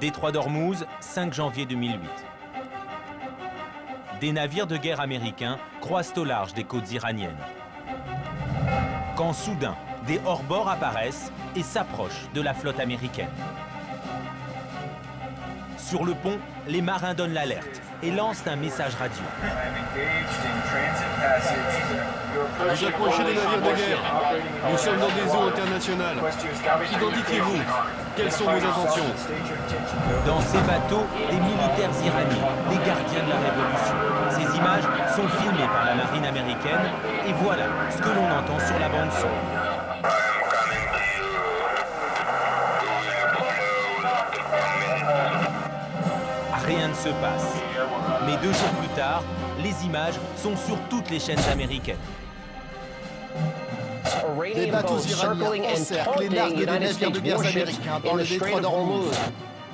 Détroit d'Ormuz, 5 janvier 2008. Des navires de guerre américains croisent au large des côtes iraniennes. Quand soudain, des hors-bords apparaissent et s'approchent de la flotte américaine. Sur le pont, les marins donnent l'alerte et lancent un message radio. Vous approchez des navires de guerre. Nous sommes dans des eaux internationales. Identifiez-vous. Quelles sont vos intentions? Dans ces bateaux, des militaires iraniens, les gardiens de la Révolution. Ces images sont filmées par la marine américaine et voilà ce que l'on entend sur la bande-son. Rien ne se passe. Mais 2 jours plus tard, les images sont sur toutes les chaînes américaines. Des bateaux iraniens encerclent et narguent des navires de guerre américains dans le détroit d'Ormuz.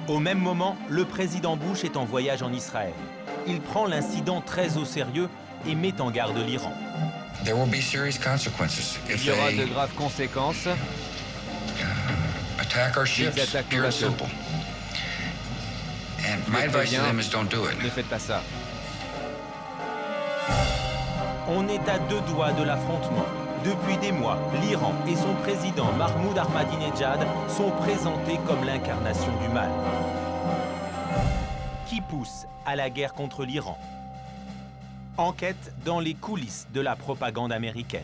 Au même moment, le président Bush est en voyage en Israël. Il prend l'incident très au sérieux et met en garde l'Iran. Il y aura de graves conséquences. Ils attaquent nos bateaux. Ne faites pas ça. On est à 2 doigts de l'affrontement. Depuis des mois, l'Iran et son président Mahmoud Ahmadinejad sont présentés comme l'incarnation du mal. Qui pousse à la guerre contre l'Iran? Enquête dans les coulisses de la propagande américaine.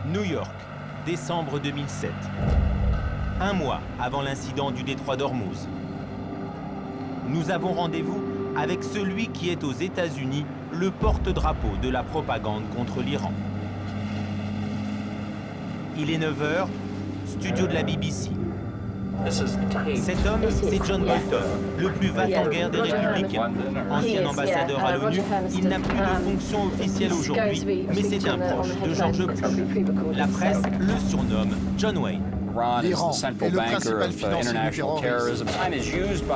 New York, décembre 2007. 1 mois avant l'incident du détroit d'Ormuz. Nous avons rendez-vous avec celui qui est aux États-Unis le porte-drapeau de la propagande contre l'Iran. Il est 9 h, studio de la BBC. Cet homme, c'est John Bolton, le plus va-t-en-guerre des Républicains. Ancien ambassadeur à l'ONU, il n'a plus de fonction officielle aujourd'hui, mais c'est un proche de George Bush. La presse le surnomme John Wayne. L'Iran est le principal financier du terrorisme.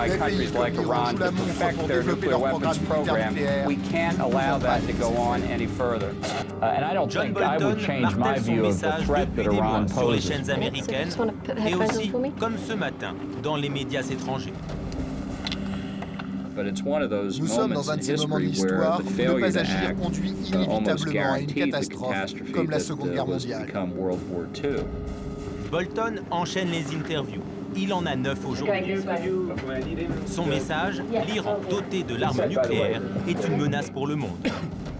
Les pays comme l'Iran jouent la montre pour développer leur programme militaire nucléaire. John Bolton martèle son message depuis des mois sur les chaînes américaines et aussi, comme ce matin, dans les médias étrangers. Nous sommes dans un de ces moments de l'histoire où ne pas agir conduit inévitablement à une catastrophe comme la Seconde Guerre mondiale. Bolton enchaîne les interviews. Il en a 9 aujourd'hui. Son message, l'Iran doté de l'arme nucléaire est une menace pour le monde.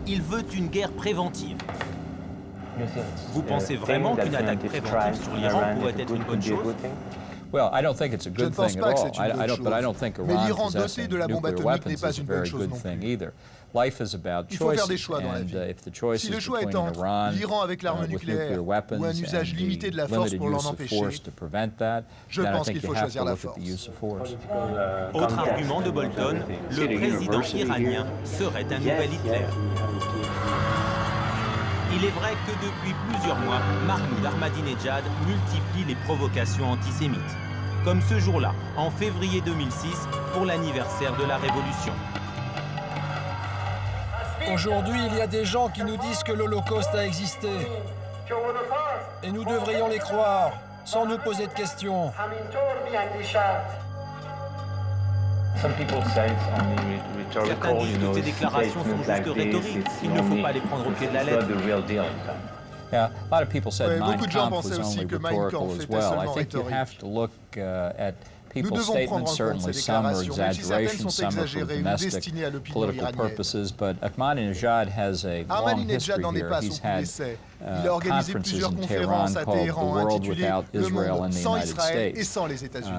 Il veut une guerre préventive. Vous pensez vraiment qu'une attaque préventive sur l'Iran pourrait être une bonne chose? Je ne pense pas que c'est une bonne chose, mais l'Iran doté de la bombe atomique n'est pas une bonne chose non plus. Il faut faire des choix dans la vie. Si le choix est entre l'Iran avec l'arme nucléaire ou un usage limité de la force pour l'en empêcher, je pense qu'il faut choisir la force. Autre argument de Bolton, le président iranien serait un nouvel Hitler. Il est vrai que depuis plusieurs mois, Mahmoud Ahmadinejad multiplie les provocations antisémites. Comme ce jour-là, en février 2006, pour l'anniversaire de la Révolution. Aujourd'hui, il y a des gens qui nous disent que l'Holocauste a existé. Et nous devrions les croire, sans nous poser de questions. Certains disent que ces déclarations sont juste rhétoriques, qu'il ne faut pas les prendre au pied de la lettre. Beaucoup de gens pensaient aussi que Mein Kampf était seulement rhétorique. Nous devons prendre en compte ces déclarations, même si certaines sont exagérées ou destinées à l'opinion iranienne. Ahmadinejad n'en est pas à son coup d'essai. Il a organisé plusieurs conférences à Téhéran intitulées « Le monde sans Israël et sans les États-Unis ».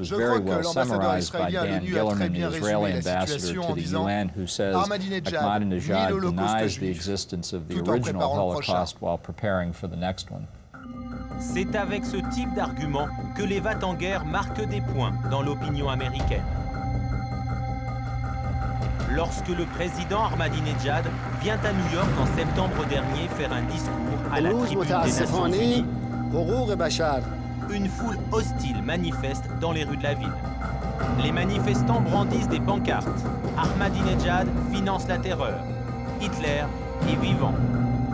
Je crois que l'ambassadeur israélien à l'ONU a très bien résumé la situation en disant « Ahmadinejad nie l'Holocauste juif » tout en préparant le prochain. C'est avec ce type d'argument que les va-t-en-guerre marquent des points dans l'opinion américaine. Lorsque le président Ahmadinejad vient à New York en septembre dernier faire un discours à la tribune des Nations Unies, Une foule hostile manifeste dans les rues de la ville. Les manifestants brandissent des pancartes. Ahmadinejad finance la terreur. Hitler est vivant.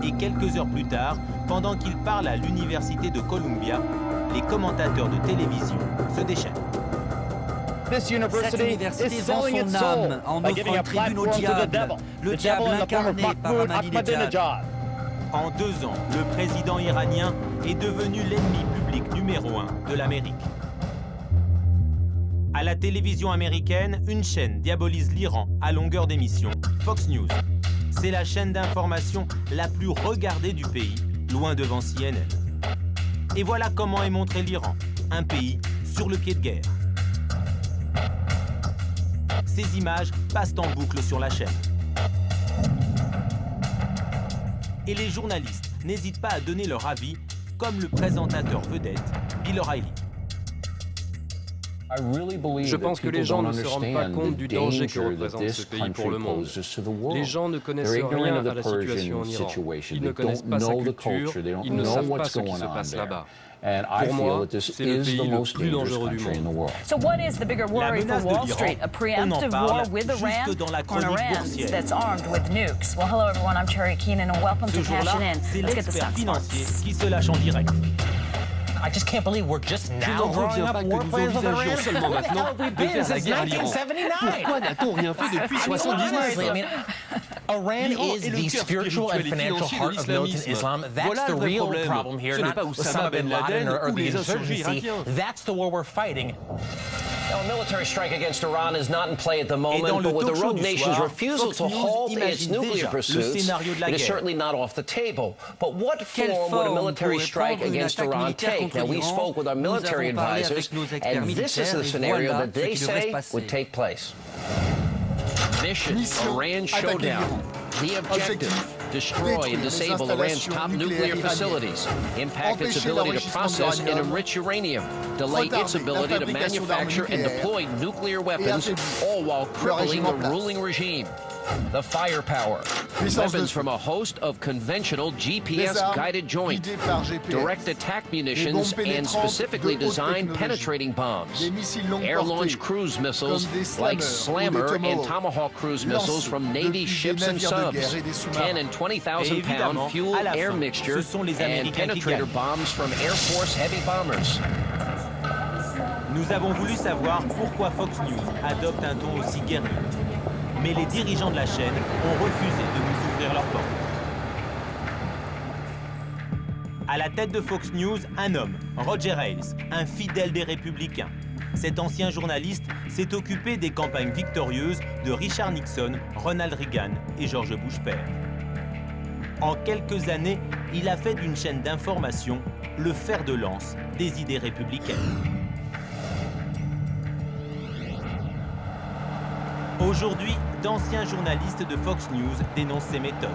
Et quelques heures plus tard, pendant qu'il parle à l'université de Columbia, les commentateurs de télévision se déchaînent. Cette université vend son âme en offrant une tribune au diable, le diable incarné par Ahmadinejad. En 2 ans, le président iranien est devenu l'ennemi public numéro 1 de l'Amérique. À la télévision américaine, une chaîne diabolise l'Iran à longueur d'émission, Fox News. C'est la chaîne d'information la plus regardée du pays, loin devant CNN. Et voilà comment est montré l'Iran, un pays sur le pied de guerre. Ces images passent en boucle sur la chaîne. Et les journalistes n'hésitent pas à donner leur avis, comme le présentateur vedette Bill O'Reilly. Je pense que les gens ne se rendent pas compte du danger que représente ce pays pour le monde. Les gens ne connaissent rien à la situation en Iran. Ils ne connaissent pas sa culture, ils ne savent pas ce qui se passe là-bas. Pour moi, c'est le pays le plus dangereux du monde. So what is the bigger worry for Wall Street? A preemptive war with Iran or Iran that's armed with nukes? Well, hello everyone, I'm Cherry Keenan and welcome to Cash In. C'est Let's get the l'expert stocks. financier qui se lâche en direct. I just can't believe we're just Je now n'en growing reviens up pas que war nous plans with envisagions Iran. seulement maintenant We've de been faire la since guerre à l'Iran. 1979. Pourquoi n'a-t-on rien fait depuis 1979? Iran L'Iran is est le the cœur spiritual and spirituel et financial financier de heart of militant l'islamisme. Islam. That's Voilà the le vrai real problème. problem here, Ce n'est not pas Oussama Ben Laden or ou the les insurgés insurgency. irakiens. That's the war we're fighting. Now, a military strike against Iran is not in play at the Et dans moment, le but with the talk show rogue du nation's soir, refusal Fox to News halt its imagine nuclear déjà le pursuits, scénario de la it is guerre. certainly not off the table. But what Quelle form would a forme military pourrait strike prendre une against attaque Iran militaire take? contre Now, we l'Iran? spoke with our Nous military avons parlé advisors, avec nos experts and this is militaires, the et scenario voilà that ce they qui devrait se say passer. would take place. Mission Mission, Iran attaquer Showdown. l'Iran. The objective, destroy and disable Iran's top nuclear facilities, impact its ability to process and enrich uranium, delay its ability to manufacture and deploy nuclear weapons, all while crippling the ruling regime. The firepower, weapons from a host of conventional GPS-guided joint, direct attack munitions, and specifically designed penetrating bombs, air-launched cruise missiles like Slammer and Tomahawk cruise missiles from Navy ships and subs, 10 and 20,000-pound fuel air mixture, and penetrator bombs from Air Force heavy bombers. Nous avons voulu savoir pourquoi Fox News adopte un ton aussi guerrier. Mais les dirigeants de la chaîne ont refusé de nous ouvrir leurs portes. À la tête de Fox News, un homme, Roger Ailes, un fidèle des Républicains. Cet ancien journaliste s'est occupé des campagnes victorieuses de Richard Nixon, Ronald Reagan et George Bush père. En quelques années, il a fait d'une chaîne d'information le fer de lance des idées républicaines. Aujourd'hui, d'anciens journalistes de Fox News dénoncent ces méthodes.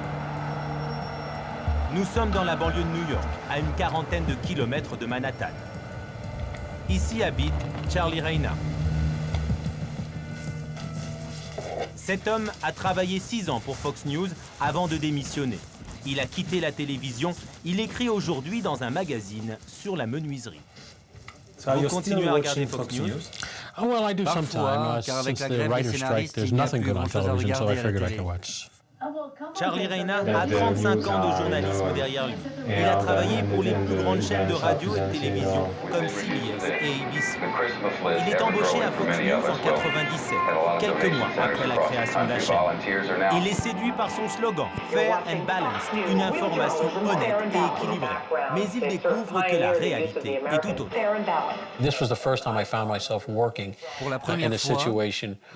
Nous sommes dans la banlieue de New York, à une quarantaine de kilomètres de Manhattan. Ici habite Charlie Reyna. Cet homme a travaillé 6 ans pour Fox News avant de démissionner. Il a quitté la télévision. Il écrit aujourd'hui dans un magazine sur la menuiserie. Vous continuez à regarder Fox News? Parfois, car avec la grève des scénaristes, il n'y a plus grand-chose à regarder à la télé. Charlie Reyna a 35 ans de journalisme derrière lui. Il a travaillé pour les plus grandes chaînes de radio et de télévision comme CBS et ABC. Il est embauché à Fox News en 97, quelques mois après la création de la chaîne. Il est séduit par son slogan « Fair and Balanced », une information honnête et équilibrée. Mais il découvre que la réalité est tout autre. Pour la première fois,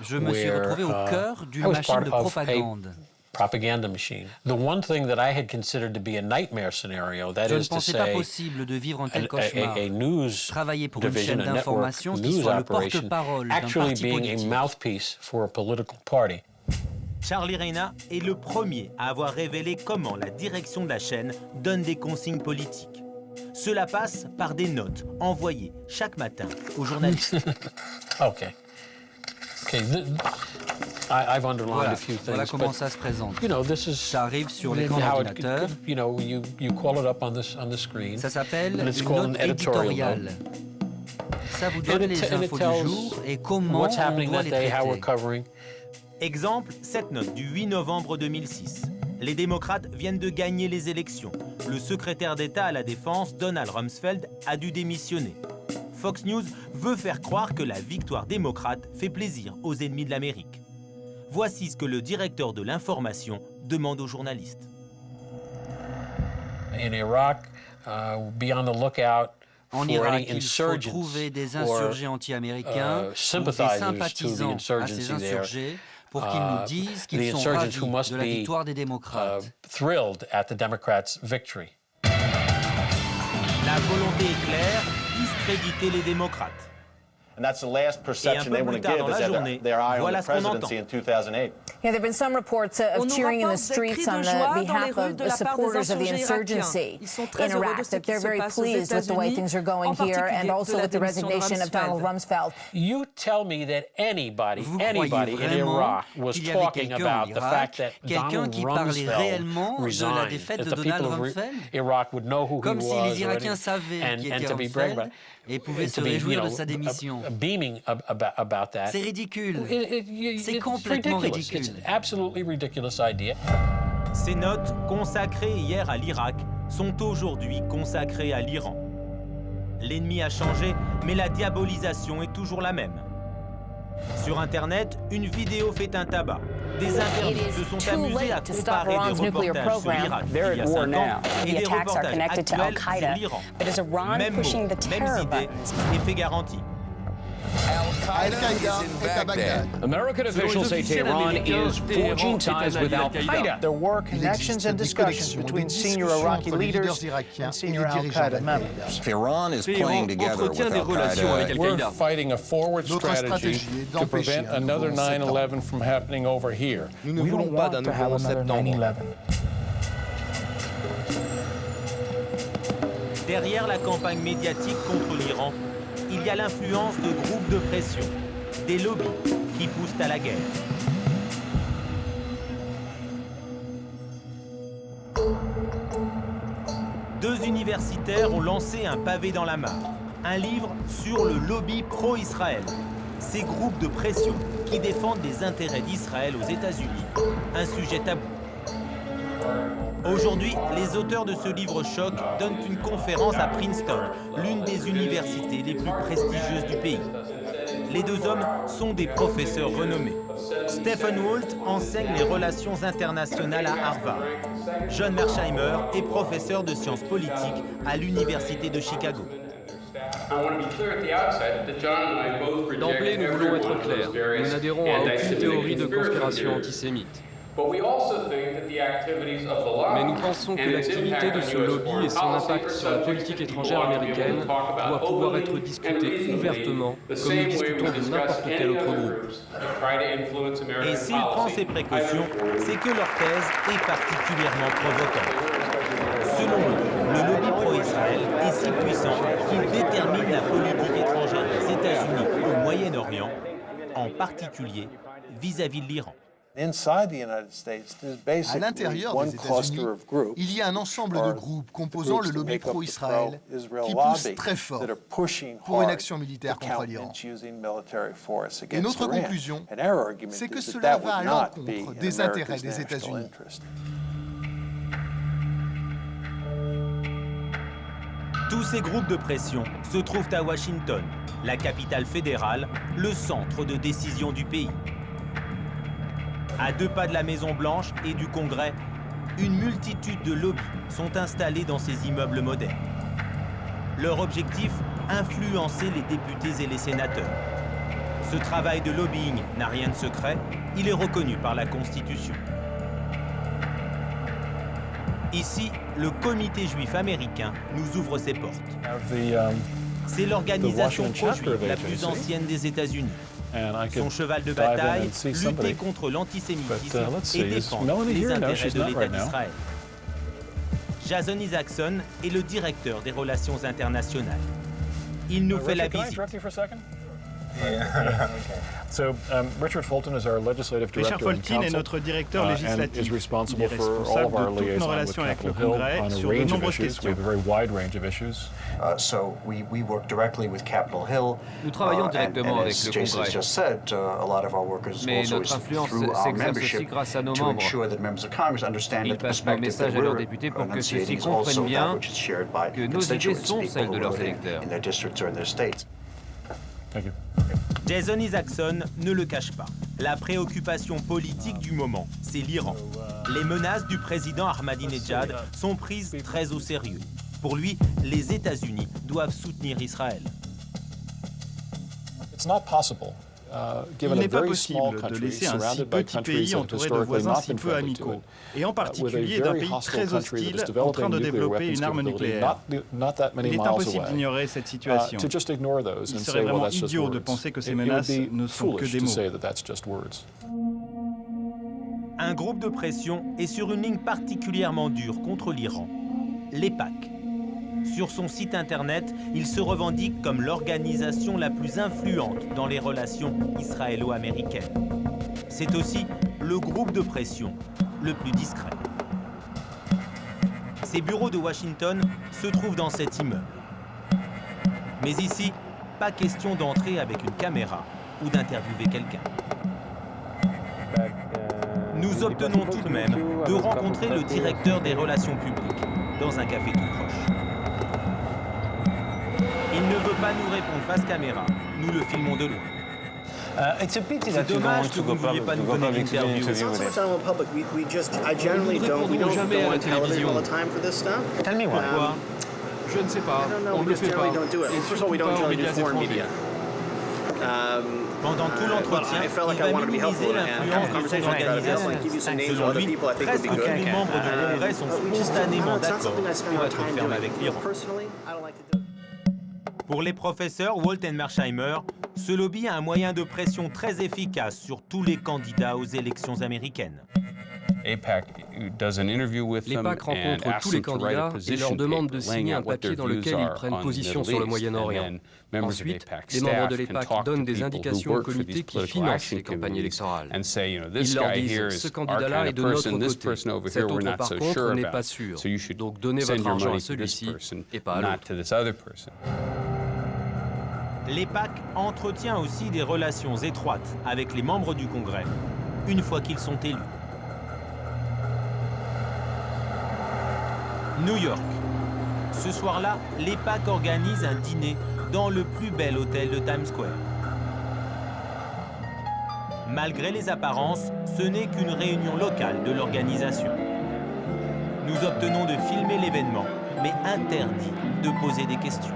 je me suis retrouvé au cœur d'une machine de propagande. Propaganda machine. The one thing that I had considered to be a nightmare scenario, that Je ne is to pensais pas say, possible de vivre un tel cauchemar. a news Travailler pour une division, chaîne a network d'information qui news soit le operation, porte-parole d'un actually parti being a politique. mouthpiece for a political party. Charlie Reyna est le premier à avoir révélé comment la direction de la chaîne donne des consignes politiques. Cela passe par des notes envoyées chaque matin aux journalistes. Okay. Voilà comment ça se présente. Ça arrive sur l'écran d'ordinateur. Ça s'appelle une note éditoriale. Ça vous donne les infos du jour et comment on doit les traiter. Exemple, cette note du 8 novembre 2006. Les démocrates viennent de gagner les élections. Le secrétaire d'État à la Défense, Donald Rumsfeld, a dû démissionner. Fox News veut faire croire que la victoire démocrate fait plaisir aux ennemis de l'Amérique. Voici ce que le directeur de l'information demande aux journalistes. En Irak, il faut trouver des insurgés anti-américains ou des sympathisants à ces insurgés pour qu'ils nous disent qu'ils sont ravis de la victoire des démocrates. La volonté est claire, discréditer les démocrates. Et un peu plus tard dans la journée, voilà ce qu'on entend. Yeah, there have been some reports of cheering in the streets on behalf of the supporters of the insurgency in Iraq, that they're very pleased with the way things are going here and also with the resignation of Donald Rumsfeld. You tell me that anybody in Iraq was talking about the fact that Donald Rumsfeld resigned, that the people of Iraq would know who he was already, and to be bragging about it. Et pouvait se réjouir de sa démission. C'est ridicule. C'est complètement ridicule. Ces notes, consacrées hier à l'Irak, sont aujourd'hui consacrées à l'Iran. L'ennemi a changé, mais la diabolisation est toujours la même. Sur Internet, une vidéo fait un tabac. Des internautes se sont amusés à comparer des reportages sur l'Irak il y a 5 ans et des reportages actuels sur l'Iran. Même mots, mêmes idées, effet garanti. Al-Qaïda est à Bagdad. American officials say Tehran is forging ties with Al-Qaïda. There were connections and discussions between senior Iraqi leaders and senior Al-Qaïda members. Tehran is playing together with Al-Qaïda. We're fighting a forward strategy to prevent another 9/11 from happening over here. Nous ne voulons pas d'un nouveau septembre. Derrière la campagne médiatique contre l'Iran, il y a l'influence de groupes de pression, des lobbies qui poussent à la guerre. Deux universitaires ont lancé un pavé dans la mare, un livre sur le lobby pro-Israël. Ces groupes de pression qui défendent les intérêts d'Israël aux États-Unis, un sujet tabou. Aujourd'hui, les auteurs de ce livre-choc donnent une conférence à Princeton, l'une des universités les plus prestigieuses du pays. Les deux hommes sont des professeurs renommés. Stephen Walt enseigne les relations internationales à Harvard. John Mearsheimer est professeur de sciences politiques à l'Université de Chicago. D'emblée, nous voulons être clairs. Nous n'adhérons à aucune théorie de conspiration antisémite. Mais nous pensons que l'activité de ce lobby et son impact sur la politique étrangère américaine doit pouvoir être discutée ouvertement, comme nous discutons de n'importe quel autre groupe. Et s'il prend ses précautions, c'est que leur thèse est particulièrement provocante. Selon eux, le lobby pro-Israël est si puissant qu'il détermine la politique étrangère des États-Unis au Moyen-Orient, en particulier vis-à-vis de l'Iran. À l'intérieur des États-Unis, il y a un ensemble de groupes composant le lobby pro-Israël qui poussent très fort pour une action militaire contre l'Iran. Et notre conclusion, c'est que cela va à l'encontre des intérêts des États-Unis. Tous ces groupes de pression se trouvent à Washington, la capitale fédérale, le centre de décision du pays. À 2 pas de la Maison-Blanche et du Congrès, une multitude de lobbies sont installés dans ces immeubles modernes. Leur objectif, influencer les députés et les sénateurs. Ce travail de lobbying n'a rien de secret, il est reconnu par la Constitution. Ici, le Comité juif américain nous ouvre ses portes. C'est l'organisation pro-juive la plus ancienne des États-Unis. Son cheval de bataille, lutter contre l'antisémitisme et défendre les intérêts de l'État d'Israël. Jason Isaacson est le directeur des relations internationales. Il nous fait la visite. Richard Fulton est notre directeur législatif. Il est responsable de toutes nos relations avec le Congrès sur de nombreuses questions. Nous travaillons directement avec le Congrès. Mais notre influence s'exerce aussi grâce à nos membres. Ils passent nos messages à leurs députés pour que ceux-ci comprennent bien que nos idées sont celles de leurs électeurs. Jason Isaacson ne le cache pas. La préoccupation politique du moment, c'est l'Iran. Les menaces du président Ahmadinejad sont prises très au sérieux. Pour lui, les États-Unis doivent soutenir Israël. Il n'est pas possible de laisser un si petit pays entouré de voisins si peu amicaux, et en particulier d'un pays très hostile en train de développer une arme nucléaire. Il est impossible d'ignorer cette situation. Il serait vraiment idiot de penser que ces menaces ne sont que des mots. Un groupe de pression est sur une ligne particulièrement dure contre l'Iran, l'EPAC. Sur son site internet, il se revendique comme l'organisation la plus influente dans les relations israélo-américaines. C'est aussi le groupe de pression le plus discret. Ses bureaux de Washington se trouvent dans cet immeuble. Mais ici, pas question d'entrer avec une caméra ou d'interviewer quelqu'un. Nous obtenons tout de même de rencontrer le directeur des relations publiques dans un café tout proche. Il ne veut pas nous répondre face caméra. Nous le filmons de loin. C'est dommage que vous ne vouliez pas nous donner l'interview. Nous ne répondons jamais à la télévision. Pourquoi? Je ne sais pas. On ne le fait pas. Et surtout pas aux médias étrangers. Pendant tout l'entretien, il va minimiser l'influence de son organisation. Selon lui, presque tous les membres du Congrès sont spontanément d'accord pour être fermes avec l'Iran. Pour les professeurs Walt et Mearsheimer, ce lobby a un moyen de pression très efficace sur tous les candidats aux élections américaines. L'EPAC rencontre tous les candidats et leur demande de signer un papier dans lequel ils prennent position sur le Moyen-Orient. Ensuite, les membres de l'EPAC donnent des indications au comité qui finance les campagnes électorales. Ils leur disent « ce candidat-là est de notre côté, cet autre par contre n'est pas sûr, donc donnez votre argent à celui-ci et pas à l'autre ». L'EPAC entretient aussi des relations étroites avec les membres du Congrès, une fois qu'ils sont élus. New York. Ce soir-là, l'EPAC organise un dîner dans le plus bel hôtel de Times Square. Malgré les apparences, ce n'est qu'une réunion locale de l'organisation. Nous obtenons de filmer l'événement, mais interdit de poser des questions.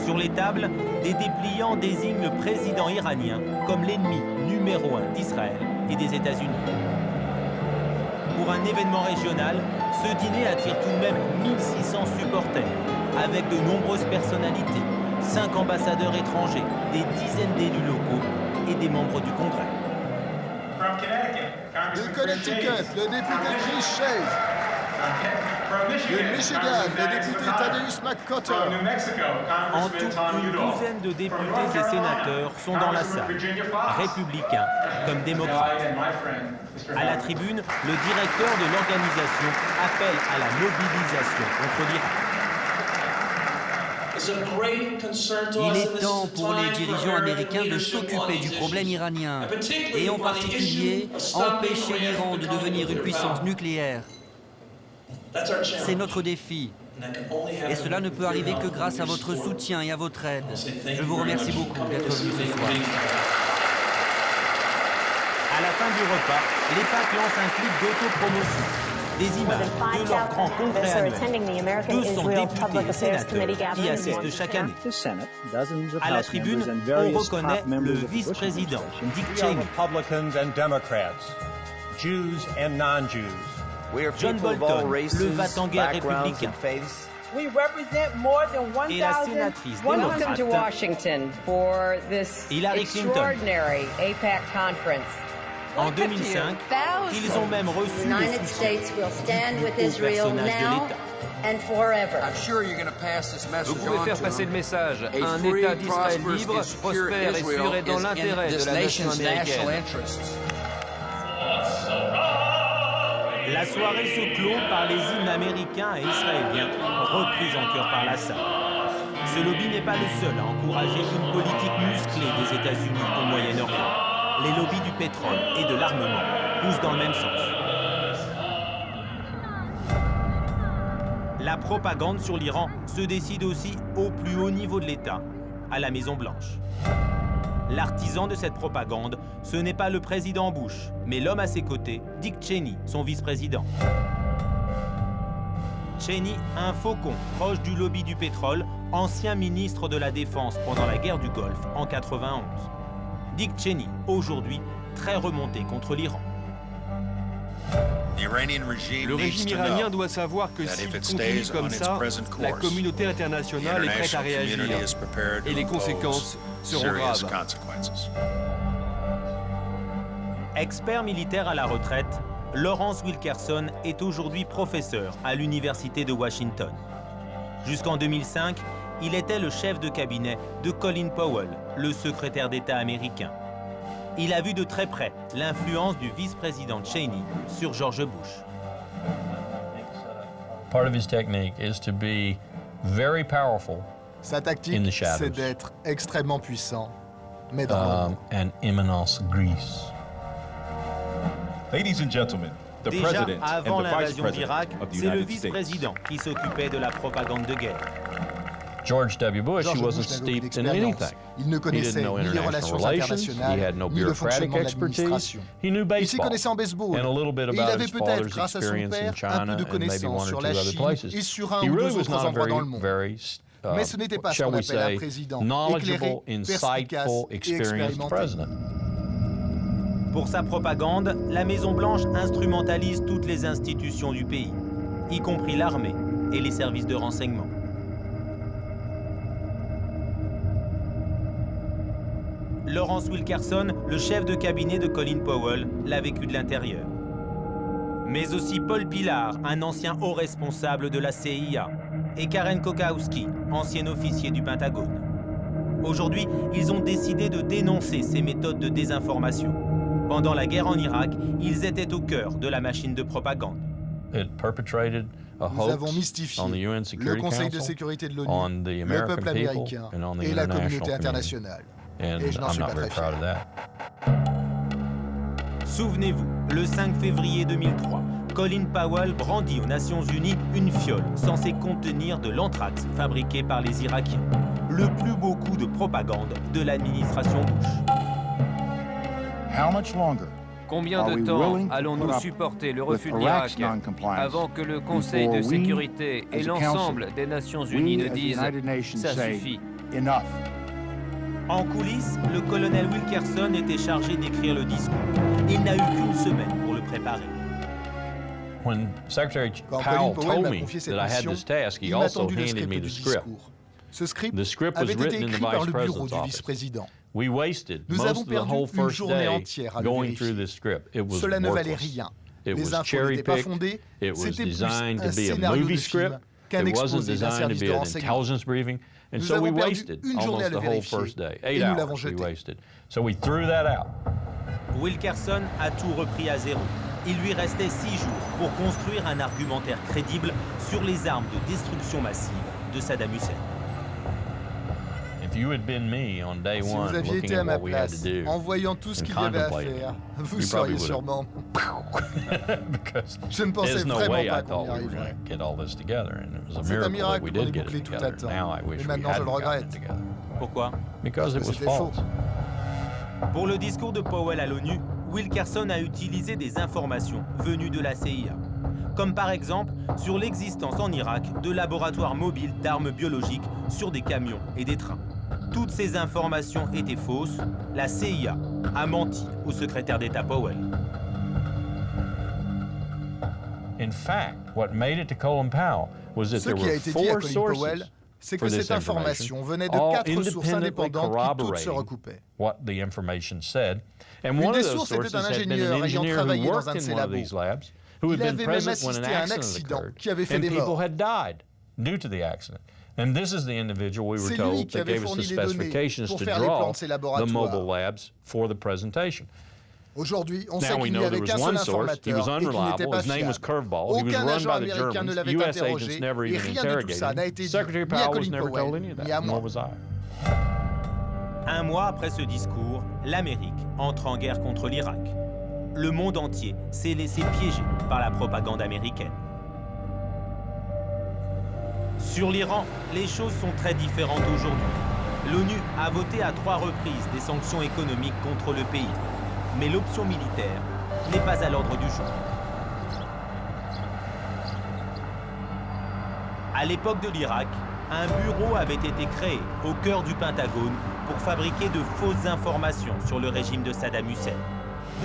Sur les tables, des dépliants désignent le président iranien comme l'ennemi numéro 1 d'Israël et des États-Unis. Pour un événement régional, ce dîner attire tout de même 1600 supporters, avec de nombreuses personnalités, 5 ambassadeurs étrangers, des dizaines d'élus locaux et des membres du Congrès. De Connecticut, le député Chris Shays. De Michigan, le député Thaddeus McCotter. En tout, une douzaine de députés et sénateurs sont dans la salle, républicains comme démocrates. À la tribune, le directeur de l'organisation appelle à la mobilisation contre l'Iran. Il est temps pour les dirigeants américains de s'occuper du problème iranien et en particulier empêcher l'Iran de devenir une puissance nucléaire. C'est notre défi. Et cela ne peut arriver que grâce à votre soutien et à votre aide. Je vous remercie beaucoup d'être venu ce soir. À la fin du repas, l'EPAC lance un clip d'autopromotion. Des images de leur grand congrès annuel. 200 députés et sénateurs y assistent chaque année. À la tribune, on reconnaît le vice-président, Dick Cheney. John Bolton, le va-t-en-guerre républicain. Et la sénatrice démocrate Hillary Clinton. En 2005, ils ont même reçu le soutien du plus haut personnage de l'État. Vous pouvez faire passer le message. Un État d'Israël libre, prospère et sûr est dans l'intérêt de la nation américaine. La soirée se clôt par les hymnes américains et israéliens, repris en chœur par la salle. Ce lobby n'est pas le seul à encourager une politique musclée des États-Unis au Moyen-Orient. Les lobbies du pétrole et de l'armement poussent dans le même sens. La propagande sur l'Iran se décide aussi au plus haut niveau de l'État, à la Maison-Blanche. L'artisan de cette propagande, ce n'est pas le président Bush, mais l'homme à ses côtés, Dick Cheney, son vice-président. Cheney, un faucon proche du lobby du pétrole, ancien ministre de la Défense pendant la guerre du Golfe en 91. Dick Cheney, aujourd'hui, très remonté contre l'Iran. Le régime iranien doit savoir que s'il continue comme ça, la communauté internationale est prête à réagir et les conséquences seront graves. Expert militaire à la retraite, Lawrence Wilkerson est aujourd'hui professeur à l'Université de Washington. Jusqu'en 2005, il était le chef de cabinet de Colin Powell, le secrétaire d'État américain. Il a vu de très près l'influence du vice-président Cheney sur George Bush. Part of his technique is to be very powerful. Sa tactique, c'est d'être extrêmement puissant, mais dans l'ombre. And imminence grise. Ladies and gentlemen, the Déjà president avant and the vice l'invasion president d'Irak, of the c'est le United States. vice-président qui s'occupait de la propagande de guerre. George W. Bush, George he wasn't Bush n'avait aucune steeped in anything. Il ne He connaissait didn't know ni les relations international relations, internationales, he had no ni le bureaucratic fonctionnement de expertise, l'administration. he knew Il s'y baseball, connaissait en baseball, and a little bit et il about avait his peut-être, father's grâce à son experience père, in China un peu de and maybe connaissances one sur or la two other Chine places. et sur un He ou really deux was autres not a endroits dans le very, monde. very, Mais ce n'était pas ce shall qu'on we appelle un say, président knowledgeable, éclairé, perspicace insightful, et experienced expérimenté. president. Pour sa propagande, la Maison-Blanche instrumentalise toutes les institutions du pays, y compris l'armée et les services de renseignement. Lawrence Wilkerson, le chef de cabinet de Colin Powell, l'a vécu de l'intérieur. Mais aussi Paul Pillar, un ancien haut responsable de la CIA, et Karen Kokowski, ancien officier du Pentagone. Aujourd'hui, ils ont décidé de dénoncer ces méthodes de désinformation. Pendant la guerre en Irak, ils étaient au cœur de la machine de propagande. Nous avons mystifié le Conseil de sécurité de l'ONU, le peuple américain et la communauté internationale. Et je n'en suis pas très fier. Souvenez-vous, le 5 février 2003, Colin Powell brandit aux Nations Unies une fiole censée contenir de l'anthrax fabriqué par les Irakiens. Le plus beau coup de propagande de l'administration Bush. Combien de temps allons-nous supporter le refus de l'Irak avant que le Conseil de sécurité et l'ensemble des Nations Unies ne disent « ça suffit ». En coulisses, le colonel Wilkerson était chargé d'écrire le discours. Il n'a eu qu'une semaine pour le préparer. When Secretary Powell told me that I had this task, he also handed me the script. Ce script The script avait was été written in the écrit par vice le bureau president's du office. vice-président. We wasted Nous most avons of the perdu whole une first journée day entière à le going through vérifier. this script. It was Cela ne valait worthless. rien. It Les was infos n'étaient pas cherry-picked. fondées. It was C'était plus designed un to be a scénario movie de film script. qu'un It wasn't exposé d'un designed to service be de an renseignement. intelligence briefing. And Nous so we avons perdu wasted une journée à almost le the whole vérifier. first day. Et 8 nous l'avons hours we jeté. wasted. So we threw that out. Wilkerson a tout repris à zéro. Il lui restait 6 jours pour construire un argumentaire crédible sur les armes de destruction massive de Saddam Hussein. If you had been me on day Si one, vous aviez looking été à at ma what we had to place, do, en voyant tout ce and qu'il y avait à contemplating faire, it, vous you seriez probably sûrement... Because Je ne pensais there's no vraiment way pas I qu'on thought y we were going arriverait. to get all this together, and it was a C'est un miracle that miracle we qu'on ait did get bouclé it tout à together. temps. Now I wish Et we maintenant, je hadn't le gotten regrette. it together. Pourquoi? Because it Parce was que c'était faux. false. Pour le discours de Powell à l'ONU, Wilkerson a utilisé des informations venues de la CIA. Comme par exemple sur l'existence en Irak de laboratoires mobiles d'armes biologiques sur des camions et des trains. Toutes ces informations étaient fausses. La CIA a menti au secrétaire d'État Powell. In fact, what made it to Colin Powell was that Ce there qui a were été dit à 4 Colin sources Powell, c'est for que this cette information venait de all 4 sources independently indépendantes qui toutes se corroborating recoupaient. what the information said. And Une one des of those sources était sources un had been an ingénieur ayant engineer travaillé who dans worked un de in ces one of labos. these labs, Il avait même assisté à un accident qui avait fait des morts. And this is the individual we were told that gave us the specifications to draw the mobile labs for the presentation. Aujourd'hui, on sait qu'il n'y avait qu'un seul informateur et qu'il n'était pas fiable. Aucun agent américain ne l'avait interrogé et rien de tout ça n'a été dit ni à Colin Powell ni à moi. Un mois après ce discours, l'Amérique entre en guerre contre l'Irak. Le monde entier s'est laissé piéger par la propagande américaine. Sur l'Iran, les choses sont très différentes aujourd'hui. L'ONU a voté à 3 reprises des sanctions économiques contre le pays. Mais l'option militaire n'est pas à l'ordre du jour. À l'époque de l'Irak, un bureau avait été créé au cœur du Pentagone pour fabriquer de fausses informations sur le régime de Saddam Hussein.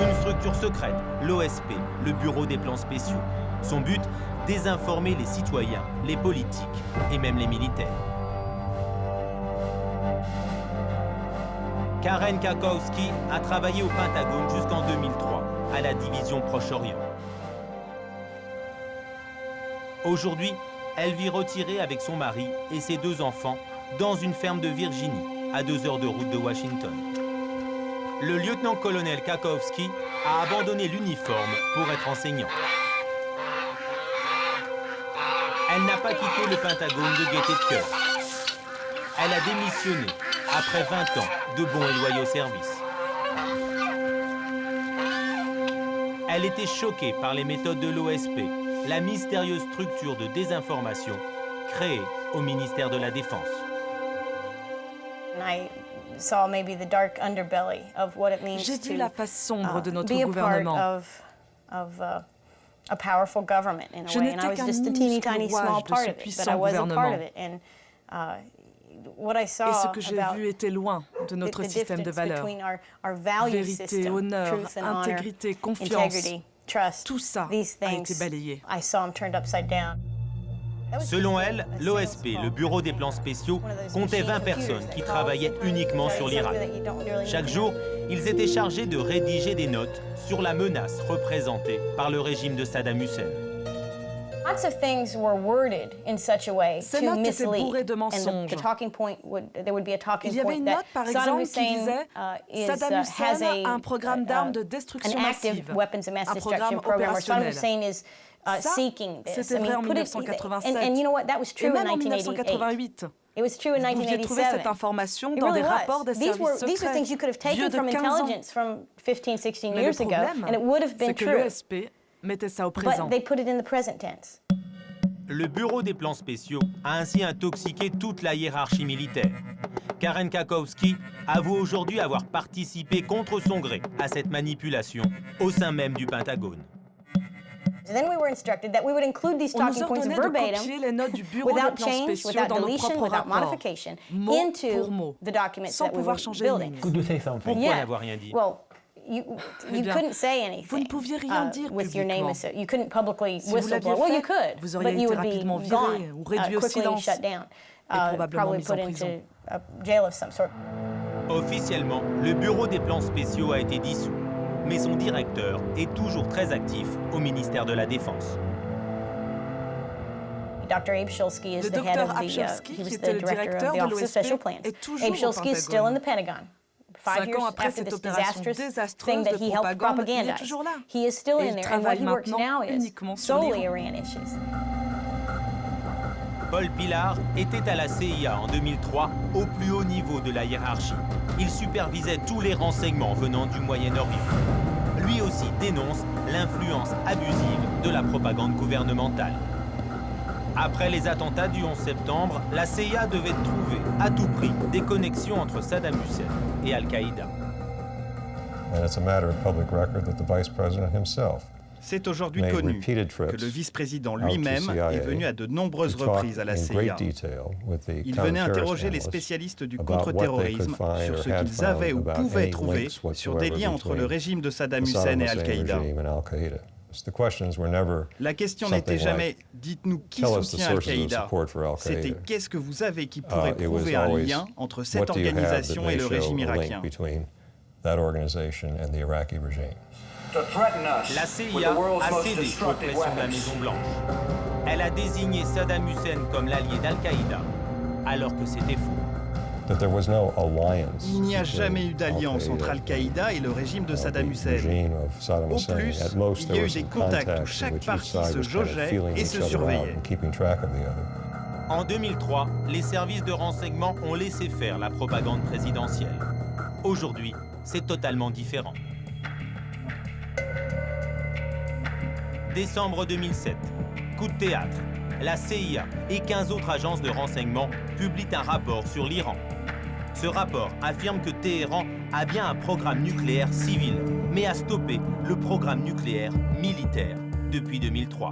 Une structure secrète, l'OSP, le Bureau des plans spéciaux. Son but, désinformer les citoyens, les politiques et même les militaires. Karen Kakowski a travaillé au Pentagone jusqu'en 2003, à la division Proche-Orient. Aujourd'hui, elle vit retirée avec son mari et ses 2 enfants dans une ferme de Virginie, à 2 heures de route de Washington. Le lieutenant-colonel Kakowski a abandonné l'uniforme pour être enseignant. Elle n'a pas quitté le Pentagone de gaieté de cœur. Elle a démissionné après 20 ans de bons et loyaux services. Elle était choquée par les méthodes de l'OSP, la mystérieuse structure de désinformation créée au ministère de la Défense. J'ai vu la face sombre de notre gouvernement. Je n'étais qu'un minuscule rouage de ce puissant gouvernement. Et ce que j'ai vu était loin de notre système de valeurs. Vérité, honneur, intégrité, confiance, tout ça a été balayé. Selon elle, l'OSP, le Bureau des plans spéciaux, comptait 20 personnes qui travaillaient uniquement sur l'Irak. Chaque jour, ils étaient chargés de rédiger des notes sur la menace représentée par le régime de Saddam Hussein. Ces notes étaient bourrées de mensonges. Il y avait une note, par exemple, qui disait « Saddam Hussein a un programme d'armes de destruction massive, un programme opérationnel ». Ça, c'était vrai en 1987, et même en 1988. Vous pouviez trouver cette information dans des rapports des services secrets, vieux de 15 ans. Mais le problème, c'est que l'ESP mettait ça au présent. Le Bureau des plans spéciaux a ainsi intoxiqué toute la hiérarchie militaire. Karen Kakowski avoue aujourd'hui avoir participé contre son gré à cette manipulation au sein même du Pentagone. On nous ordonnait de copier les notes du Bureau des plans spéciaux dans nos propres rapports, mot pour mot, sans pouvoir changer les lignes. Pourquoi n'avoir rien dit? Eh bien, vous ne pouviez rien dire publiquement. Si vous l'aviez fait, vous auriez été rapidement viré ou réduit au silence et probablement mis en prison. Officiellement, le Bureau des plans spéciaux a été dissous, mais son directeur est toujours très actif au ministère de la Défense. Le docteur Abshilsky, qui était le directeur de l'OSP, est toujours au Pentagone. 5 ans après cette opération désastreuse de propagande, il est toujours là. Et il travaille maintenant uniquement sur l'Iran. Paul Pillar était à la CIA en 2003, au plus haut niveau de la hiérarchie. Il supervisait tous les renseignements venant du Moyen-Orient. Lui aussi dénonce l'influence abusive de la propagande gouvernementale. Après les attentats du 11 septembre, la CIA devait trouver à tout prix des connexions entre Saddam Hussein et Al-Qaïda. C'est aujourd'hui connu que le vice-président lui-même est venu à de nombreuses reprises à la CIA. Il venait interroger les spécialistes du contre-terrorisme sur ce qu'ils avaient ou pouvaient trouver sur des liens entre le régime de Saddam Hussein et Al-Qaïda. La question n'était jamais « dites-nous qui soutient Al-Qaïda », c'était « qu'est-ce que vous avez qui pourrait prouver un lien entre cette organisation et le régime irakien ». La CIA a cédé aux pressions de la Maison-Blanche. Elle a désigné Saddam Hussein comme l'allié d'Al-Qaïda, alors que c'était faux. Il n'y a jamais eu d'alliance entre Al-Qaïda et le régime de Saddam Hussein. Au plus, il y a eu des contacts où chaque partie se jaugeait et se surveillait. En 2003, les services de renseignement ont laissé faire la propagande présidentielle. Aujourd'hui, c'est totalement différent. Décembre 2007, coup de théâtre. La CIA et 15 autres agences de renseignement publient un rapport sur l'Iran. Ce rapport affirme que Téhéran a bien un programme nucléaire civil, mais a stoppé le programme nucléaire militaire depuis 2003.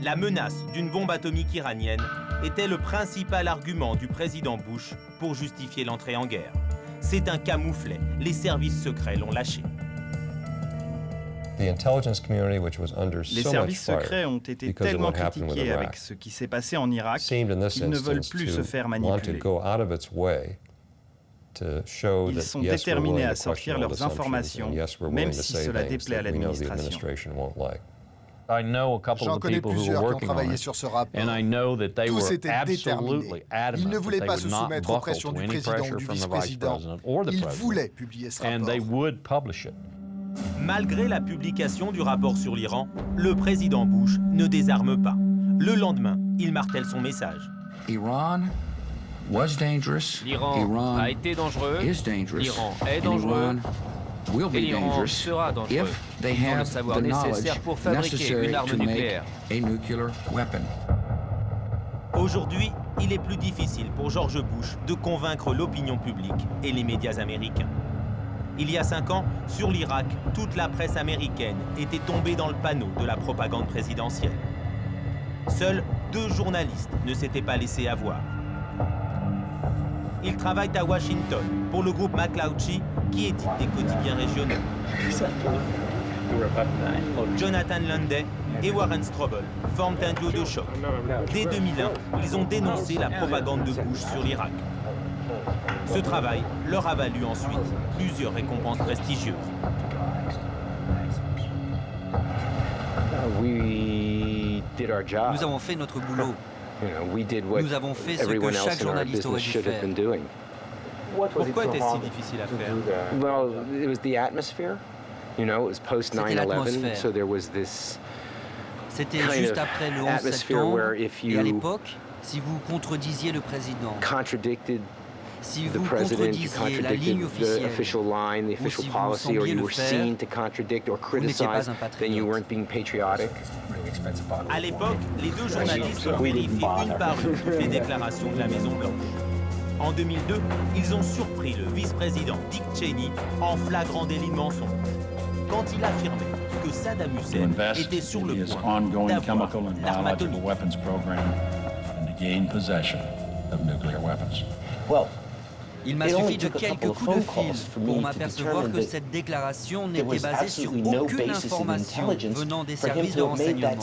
La menace d'une bombe atomique iranienne était le principal argument du président Bush pour justifier l'entrée en guerre. C'est un camouflet, les services secrets l'ont lâché. Les services secrets ont été tellement critiqués avec ce qui s'est passé en Irak qu'ils ne veulent plus se faire manipuler. Ils sont déterminés à sortir leurs informations, même si cela déplaît à l'administration. J'en connais plusieurs qui ont travaillé sur ce rapport. Tous étaient déterminés. Ils ne voulaient pas se soumettre aux pressions du président ou du vice-président. Ils voulaient publier ce rapport. Malgré la publication du rapport sur l'Iran, le président Bush ne désarme pas. Le lendemain, il martèle son message. L'Iran a été dangereux, l'Iran est dangereux, et l'Iran sera dangereux. Ils ont le savoir nécessaire pour fabriquer une arme nucléaire. Aujourd'hui, il est plus difficile pour George Bush de convaincre l'opinion publique et les médias américains. Il y a 5 ans, sur l'Irak, toute la presse américaine était tombée dans le panneau de la propagande présidentielle. Seuls 2 journalistes ne s'étaient pas laissés avoir. Ils travaillent à Washington pour le groupe McCloutry qui édite des quotidiens régionaux. Jonathan Lunday et Warren Strobel forment un duo de choc. Dès 2001, ils ont dénoncé la propagande de Bush sur l'Irak. Ce travail leur a valu ensuite plusieurs récompenses prestigieuses. Nous avons fait notre boulot. Nous avons fait ce que chaque journaliste aurait dû faire. Pourquoi était-ce si difficile à faire? C'était l'atmosphère. C'était juste après le 11 septembre, et à l'époque, si vous contredisiez le président, si vous contredisiez la ligne officielle, ou si vous sembliez le faire, vous n'étiez pas un patriote. À l'époque, les 2 journalistes ont vérifié une par une les déclarations de la Maison-Blanche. En 2002, ils ont surpris le vice-président Dick Cheney en flagrant délit de mensonge, quand il affirmait que Saddam Hussein était sur le point d'avoir l'arme atomique. Il m'a suffi de quelques coups de fil pour m'apercevoir que cette déclaration n'était basée sur aucune information venant des services de renseignement.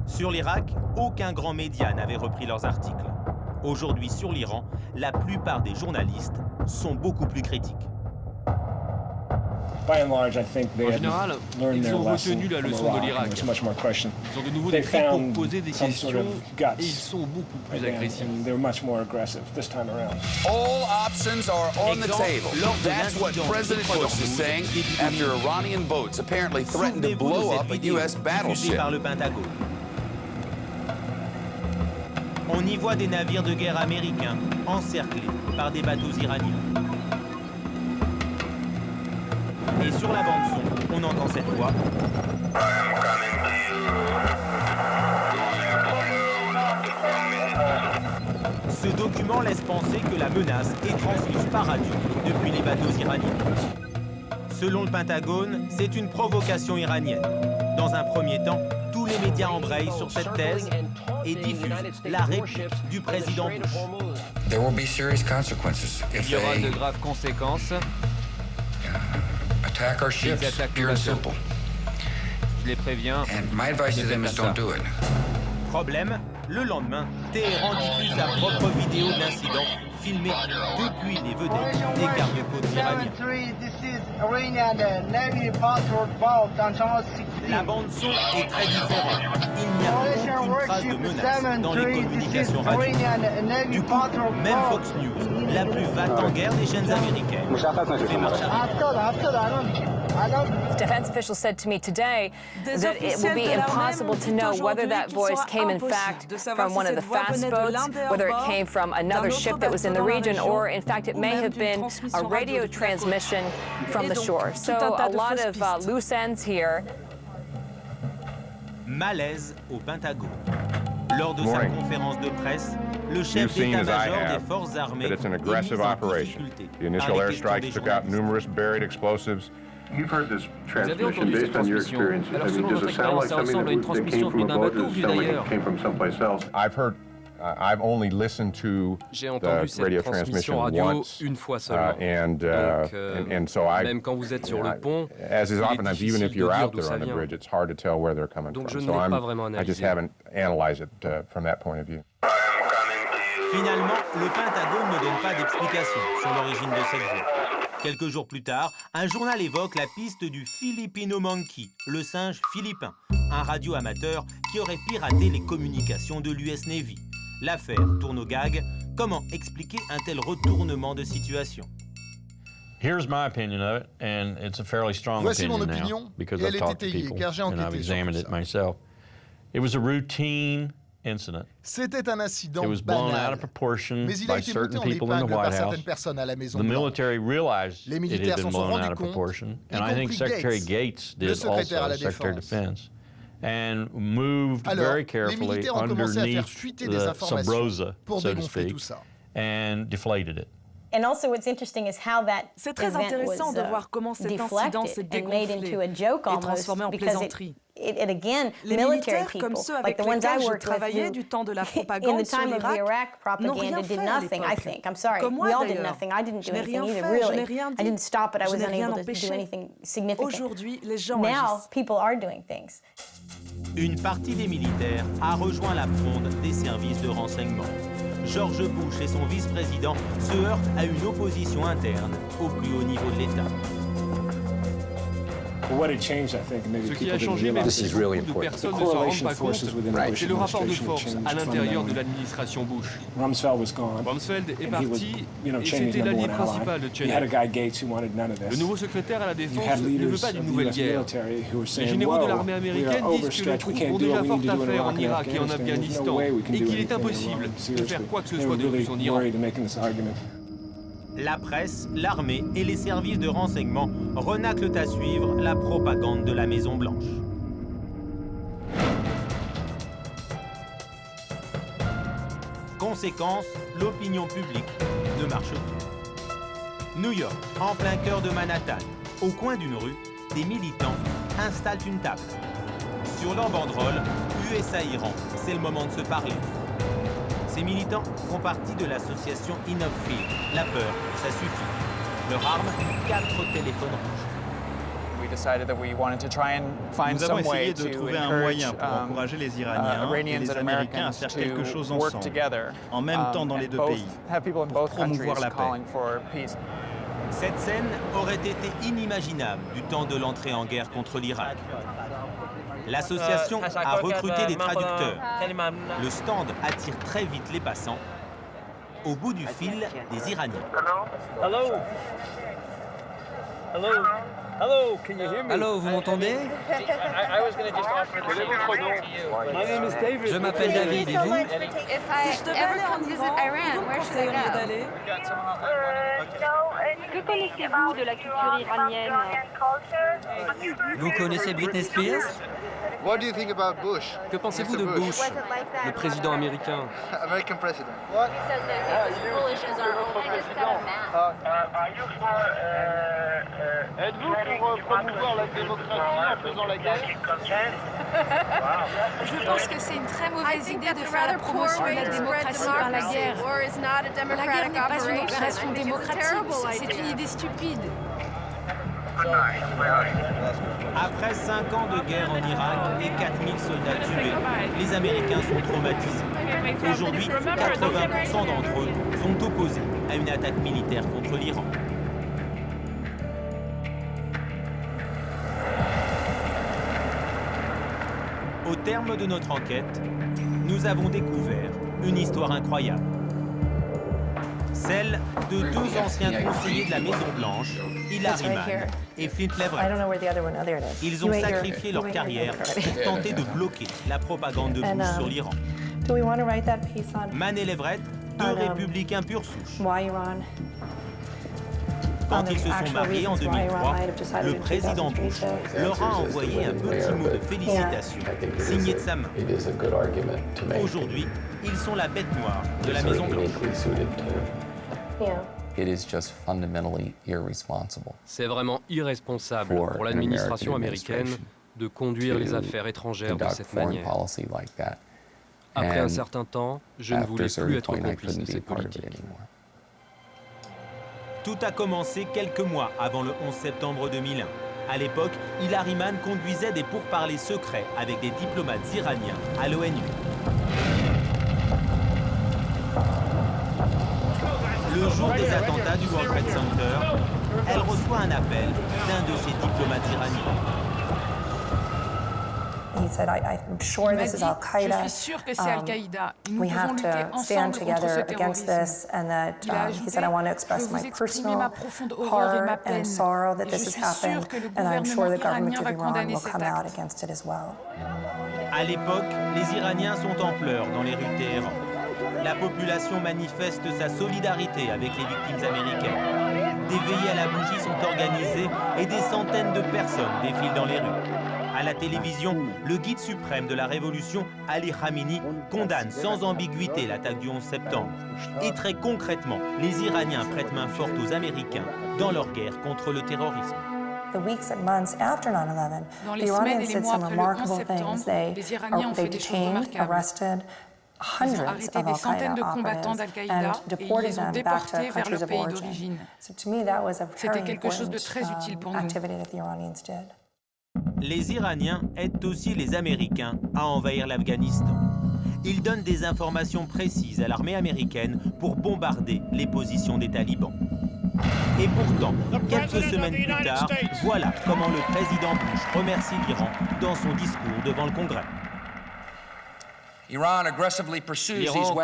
Sur l'Irak, aucun grand média n'avait repris leurs articles. Aujourd'hui, sur l'Iran, la plupart des journalistes sont beaucoup plus critiques. En général, ils ont retenu la leçon de l'Irak. Ils ont de nouveau des trucs pour poser des questions et ils sont beaucoup plus agressifs. All options are on the table. That's what President Bush is saying after Iranian boats apparently threatened to blow up a U.S. battleship. Par le Pentagone. On y voit des navires de guerre américains encerclés par des bateaux iraniens. Et sur la bande-son, on entend cette voix. Ce document laisse penser que la menace est transmise par radio depuis les bateaux iraniens. Selon le Pentagone, c'est une provocation iranienne. Dans un premier temps, tous les médias embrayent sur cette thèse et diffusent la réplique du président Bush. Il y aura de graves conséquences. Attack our ships, pure and simple. Je les préviens. And my advice to them is don't do it. Problème, Le lendemain, Téhéran diffuse sa propre vidéo de l'incident, filmée depuis les vedettes des gardes-côtes iraniens. La bande-son est très différente. Il n'y a aucune trace de menace dans les communications radio. Du coup, même Fox News, la plus va-t-en-guerre des chaînes américaines, fait marche arrière. Defense officials said to me today that it will be impossible to know whether that voice came in fact from one of the fast boats, whether it came from another ship that was in the region, or in fact it may have been a radio transmission from the shore. So a lot of loose ends here. Malaise au Pentagone. Lors de sa conférence de presse, le chef d'état-major des forces armées est mis en difficulté. The initial airstrikes took out numerous buried explosives. Vous avez entendu cette transmission. Alors selon votre expérience, ça ressemble à une transmission venue d'un bateau ou vue d'ailleurs? I've only listened to the radio transmission once, une fois seulement. And so même quand vous êtes sur le pont, as is often, even if you're out there on the bridge, it's hard to tell where they're coming from. So I just haven't analyzed it from that point of view. Finalement, le Pentagone ne donne pas d'explication sur l'origine de cette voix. Quelques jours plus tard, un journal évoque la piste du Filipino Monkey, le singe philippin, un radio-amateur qui aurait piraté les communications de l'US Navy. L'affaire tourne au gag. Comment expliquer un tel retournement de situation? Here's my opinion of it, and it's a fairly strong opinion now, because I've talked to people and I've examined it myself. It was a routine incident. C'était un incident It was blown banal, out of proportion mais il a by été certain monté en people in the épingle par White House. certaines personnes à la Maison The Blanche. military realized Les it militaires had s'en been sont blown out rendus of compte, proportion, y and I think compris Secretary Gates le did secrétaire à also, la Secretary of Défense. Defense, and moved Alors, very les carefully militaires ont commencé à faire underneath fuiter des the informations Sabrosa, pour so to dégonfler speak, tout ça. and deflated it. And also what's interesting is how that C'est très intéressant de voir comment cet incident s'est dégonflé et transformé en plaisanterie. It again, Les military militaires comme people, ceux like avec the ones I lesquels je worked with travaillais who, du temps de la in the propagande sur time of the l'Irak, Iraq n'ont propaganda rien did fait à nothing, I l'époque. think. I'm sorry. Comme moi, We all did d'ailleurs. nothing. I didn't do Je n'ai anything rien either, fait, je really. n'ai rien I dit. didn't stop it. I Je was n'ai rien unable to empêché. do anything significant. Aujourd'hui, les gens Now, agissent. people are doing things. Une partie des militaires a rejoint la fronde des services de renseignement. George Bush et son vice-président se heurtent à une opposition interne au plus haut niveau de l'État. Ce qui a changé, même si beaucoup de personnes ne s'en rendent pas compte, c'est le rapport de force à l'intérieur de l'administration Bush. Rumsfeld est parti et c'était l'allié principal de Cheney. Le nouveau secrétaire à la Défense ne veut pas d'une nouvelle guerre. Les généraux de l'armée américaine disent que les troupes ont déjà fort à faire en Irak et en Afghanistan et qu'il est impossible de faire quoi que ce soit de plus en Iran. La presse, l'armée et les services de renseignement renâclent à suivre la propagande de la Maison-Blanche. Conséquence, l'opinion publique ne marche plus. New York, en plein cœur de Manhattan, au coin d'une rue, des militants installent une table. Sur leur banderole, USA-Iran, c'est le moment de se parler. Ces militants font partie de l'association Enough Fear. La peur, ça suffit. Leur arme, 4 téléphones rouges. Nous avons essayé de trouver un moyen pour encourager les Iraniens et les Américains à faire quelque chose ensemble, en même temps dans les deux pays, pour promouvoir la paix. Cette scène aurait été inimaginable du temps de l'entrée en guerre contre l'Irak. L'association a recruté des traducteurs. Le stand attire très vite les passants. Au bout du fil, des Iraniens. Allô, vous m'entendez? Je m'appelle David, et vous? Si je devais aller en Iran, vous me conseilleriez d'aller? Que connaissez-vous de la culture iranienne? Vous connaissez Britney Spears? Que pensez-vous de Bush, le président américain? Êtes-vous pour promouvoir la démocratie en faisant la guerre? Je pense que c'est une très mauvaise idée de faire la promotion de la démocratie par la guerre. La guerre n'est pas une opération démocratique, c'est une idée stupide. Après 5 ans de guerre en Irak et 4000 soldats tués, les Américains sont traumatisés. Aujourd'hui, 80% d'entre eux sont opposés à une attaque militaire contre l'Iran. Au terme de notre enquête, nous avons découvert une histoire incroyable. Celle de deux anciens conseillers de la Maison-Blanche, Hilary Mann et Flint Leverett. Ils ont sacrifié leur carrière pour tenter de bloquer la propagande de Bush sur l'Iran. Mann et Leverett, deux républicains pure souche. Quand ils se sont mariés en 2003, le président Bush leur a envoyé un petit mot de félicitations signé de sa main. Aujourd'hui, ils sont la bête noire de la Maison-Blanche. C'est vraiment irresponsable pour l'administration américaine de conduire les affaires étrangères de cette manière. Après un certain temps, je ne voulais plus être complice de cette politique. Tout a commencé quelques mois avant le 11 septembre 2001. À l'époque, Hilary Mann conduisait des pourparlers secrets avec des diplomates iraniens à l'ONU. Le jour des attentats du World Trade Center, elle reçoit un appel d'un de ses diplomates iraniens. He said, I'm sure this is Al-Qaeda. Je suis sûr que c'est Al-Qaïda. We have to stand together against this, and that he said, I want to express my personal horror and sorrow that this has happened, and I'm sure the government of Iran will come out against it as well. À l'époque, les Iraniens sont en pleurs dans les rues de Téhéran. La population manifeste sa solidarité avec les victimes américaines. Des veillées à la bougie sont organisées et des centaines de personnes défilent dans les rues. À la télévision, le guide suprême de la révolution, Ali Khamenei, condamne sans ambiguïté l'attaque du 11 septembre. Et très concrètement, les Iraniens prêtent main forte aux Américains dans leur guerre contre le terrorisme. The weeks and months after 9/11, the Iranians did some remarkable things. They detained, arrested hundreds of Al-Qaeda operatives and deported them back to countries of origin. So to me, that was a very important activity that the Iranians did. Les Iraniens aident aussi les Américains à envahir l'Afghanistan. Ils donnent des informations précises à l'armée américaine pour bombarder les positions des talibans. Et pourtant, quelques semaines plus tard, voilà comment le président Bush remercie l'Iran dans son discours devant le Congrès. L'Iran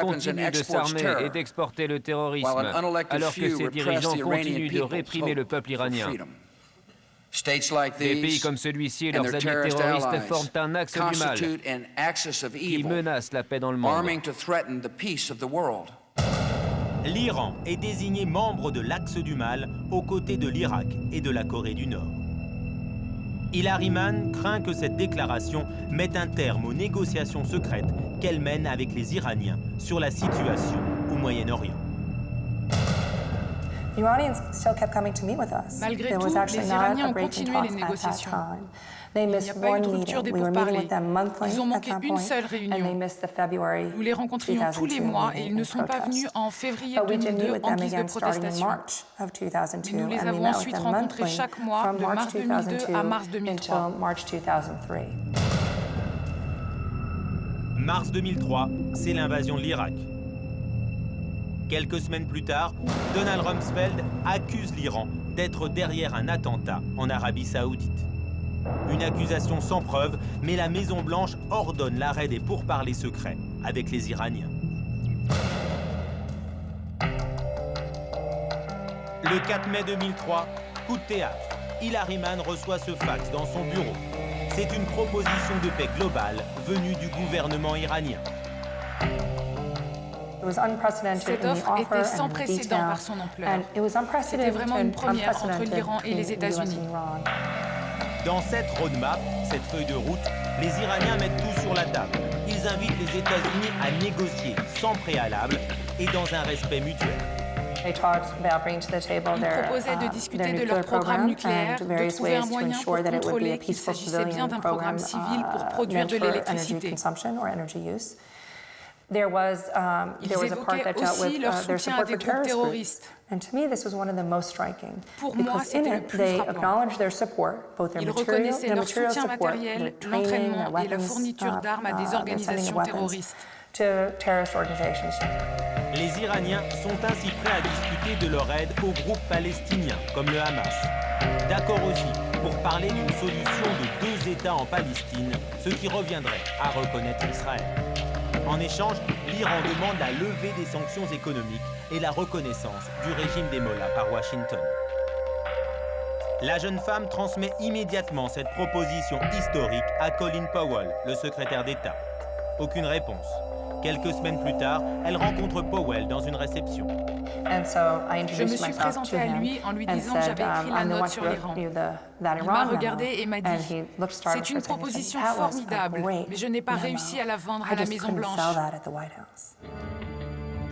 continue de s'armer et d'exporter le terrorisme, alors que ses dirigeants continuent de réprimer le peuple iranien. Des pays comme celui-ci et leurs alliés terroristes forment un axe du mal qui menace la paix dans le monde. L'Iran est désigné membre de l'Axe du Mal aux côtés de l'Irak et de la Corée du Nord. Hilary Mann craint que cette déclaration mette un terme aux négociations secrètes qu'elle mène avec les Iraniens sur la situation au Moyen-Orient. The Iranians still kept coming to meet with us. Malgré There tout, was actually les not Iraniens a ont break in continué talks les at that négociations. time. They Il n'y a missed pas eu one de rupture meeting. des We were meeting pourparlers. with them monthly Ils ont at manqué that une point, seule and they réunion. missed the February Nous les rencontrions tous les 2002 mois et meeting ils ne in sont pas venus protest. en février But we did meet 2002 with en them guise de again starting in protestation. March of 2002, Mais nous les and we avons met with ensuite them rencontrés monthly chaque mois from de March mars 2002 à 2002 mars 2003. until March 2003. Mars 2003, c'est l'invasion de l'Irak. Quelques semaines plus tard, Donald Rumsfeld accuse l'Iran d'être derrière un attentat en Arabie Saoudite. Une accusation sans preuve, mais la Maison-Blanche ordonne l'arrêt des pourparlers secrets avec les Iraniens. Le 4 mai 2003, coup de théâtre. Hilary Mann reçoit ce fax dans son bureau. C'est une proposition de paix globale venue du gouvernement iranien. Cette offre était sans précédent par son ampleur. C'était vraiment une première entre l'Iran et les États-Unis. Dans cette roadmap, cette feuille de route, les Iraniens mettent tout sur la table. Ils invitent les États-Unis à négocier sans préalable et dans un respect mutuel. Ils proposaient de discuter de leur programme nucléaire, de trouver un moyen pour contrôler qu'il s'agissait bien d'un programme civil pour produire de l'électricité. There was a part that dealt with their support for terrorist groups. And to me, this was one of the most striking. Because in it, they acknowledged their support, both their material support, their training, their weapons, their sending of weapons to terrorist organizations. Les Iraniens sont ainsi prêts à discuter de leur aide aux groupes palestiniens, comme le Hamas. D'accord aussi pour parler d'une solution de 2 États en Palestine, ce qui reviendrait à reconnaître Israël. En échange, l'Iran demande la levée des sanctions économiques et la reconnaissance du régime des Mollahs par Washington. La jeune femme transmet immédiatement cette proposition historique à Colin Powell, le secrétaire d'État. Aucune réponse. Quelques semaines plus tard, elle rencontre Powell dans une réception. Je me suis présentée à lui en lui disant que j'avais écrit la note sur l'Iran. Il m'a regardé et m'a dit « C'est une proposition formidable, mais je n'ai pas réussi à la vendre à la Maison-Blanche. »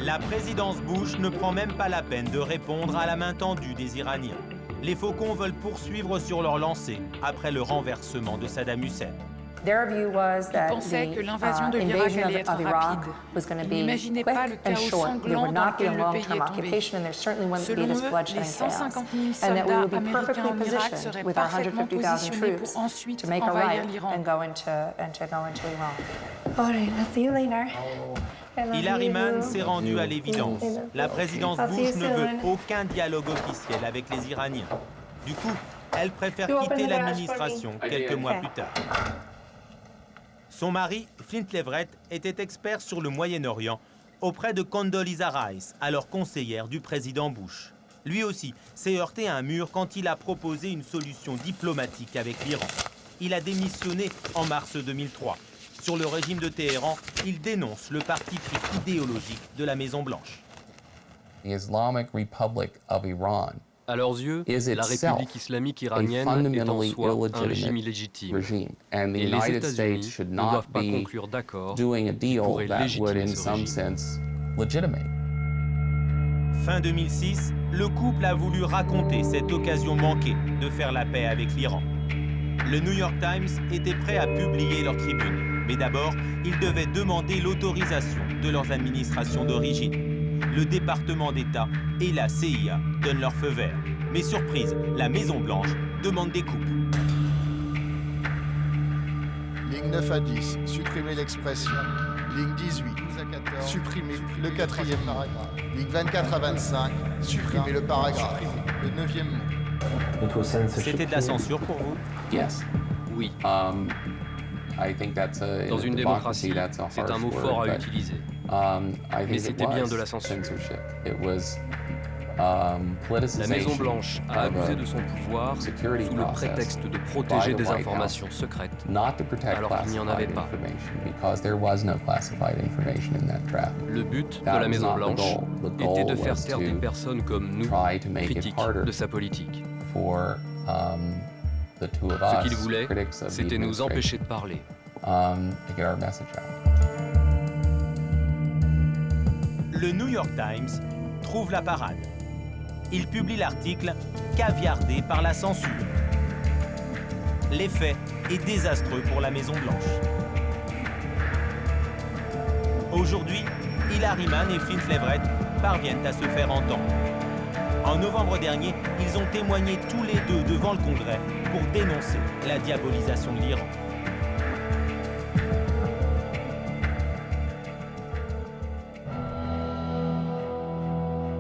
La présidence Bush ne prend même pas la peine de répondre à la main tendue des Iraniens. Les Faucons veulent poursuivre sur leur lancée après le renversement de Saddam Hussein. Ils pensaient que l'invasion de l'Irak allait être rapide. Ils n'imaginaient pas le chaos sanglant dans lequel le pays est tombé. Selon eux, les 150 000 soldats américains en Irak seraient parfaitement positionnés pour ensuite envahir l'Iran. Hillary Mann s'est rendue à l'évidence. La présidence Bush ne veut aucun dialogue officiel avec les Iraniens. Du coup, elle préfère quitter l'administration quelques mois plus tard. Son mari, Flint Leverett, était expert sur le Moyen-Orient auprès de Condoleezza Rice, alors conseillère du président Bush. Lui aussi s'est heurté à un mur quand il a proposé une solution diplomatique avec l'Iran. Il a démissionné en mars 2003. Sur le régime de Téhéran, il dénonce le parti pris idéologique de la Maison-Blanche. The Islamic Republic of Iran À leurs yeux, la République islamique iranienne est en soi un régime illégitime, et les États-Unis ne doivent pas conclure d'accord qui pourrait légitimer ce régime. Fin 2006, le couple a voulu raconter cette occasion manquée de faire la paix avec l'Iran. Le New York Times était prêt à publier leur tribune, mais d'abord, ils devaient demander l'autorisation de leurs administrations d'origine. Le département d'État et la CIA donnent leur feu vert. Mais surprise, la Maison-Blanche demande des coupes. Ligne 9 à 10, supprimer l'expression. Ligne 18, 12 à 14, supprimer le 4e paragraphe. Ligne 24 à 25, supprimer le paragraphe. Le 9e mot. C'était de la censure pour vous? Oui. I think that's Dans une démocratie, c'est un mot fort à utiliser. Mais c'était bien de la censure. La Maison-Blanche a abusé de son pouvoir sous le prétexte de protéger des informations secrètes, alors qu'il n'y en avait pas. Le but de la Maison-Blanche était de faire taire des personnes comme nous, critiques de sa politique. Ce qu'ils voulaient, c'était nous empêcher de parler. Le New York Times trouve la parade. Il publie l'article « Caviardé par la censure ». L'effet est désastreux pour la Maison-Blanche. Aujourd'hui, Hillary Mann et Flint Leverett parviennent à se faire entendre. En novembre dernier, ils ont témoigné tous les deux devant le Congrès pour dénoncer la diabolisation de l'Iran.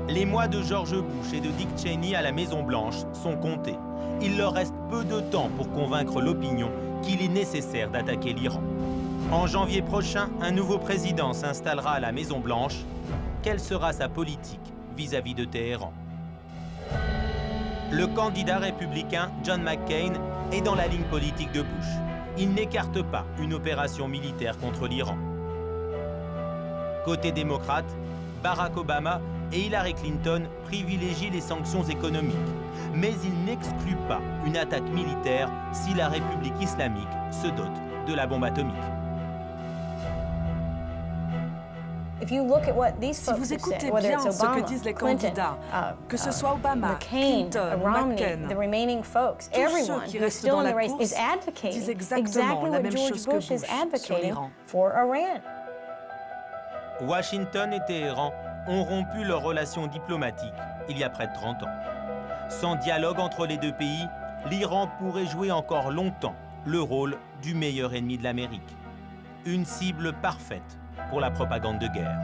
Les mois de George Bush et de Dick Cheney à la Maison-Blanche sont comptés. Il leur reste peu de temps pour convaincre l'opinion qu'il est nécessaire d'attaquer l'Iran. En janvier prochain, un nouveau président s'installera à la Maison-Blanche. Quelle sera sa politique vis-à-vis de Téhéran? Le candidat républicain John McCain est dans la ligne politique de Bush. Il n'écarte pas une opération militaire contre l'Iran. Côté démocrate, Barack Obama et Hillary Clinton privilégient les sanctions économiques. Mais ils n'excluent pas une attaque militaire si la République islamique se dote de la bombe atomique. Si vous écoutez bien ce que disent les candidats, que ce soit Obama, Clinton, McCain, tous ceux qui restent dans la course disent exactement la même chose que Bush sur l'Iran. Washington et Téhéran ont rompu leurs relations diplomatiques il y a près de 30 ans. Sans dialogue entre les deux pays, l'Iran pourrait jouer encore longtemps le rôle du meilleur ennemi de l'Amérique. Une cible parfaite pour la propagande de guerre.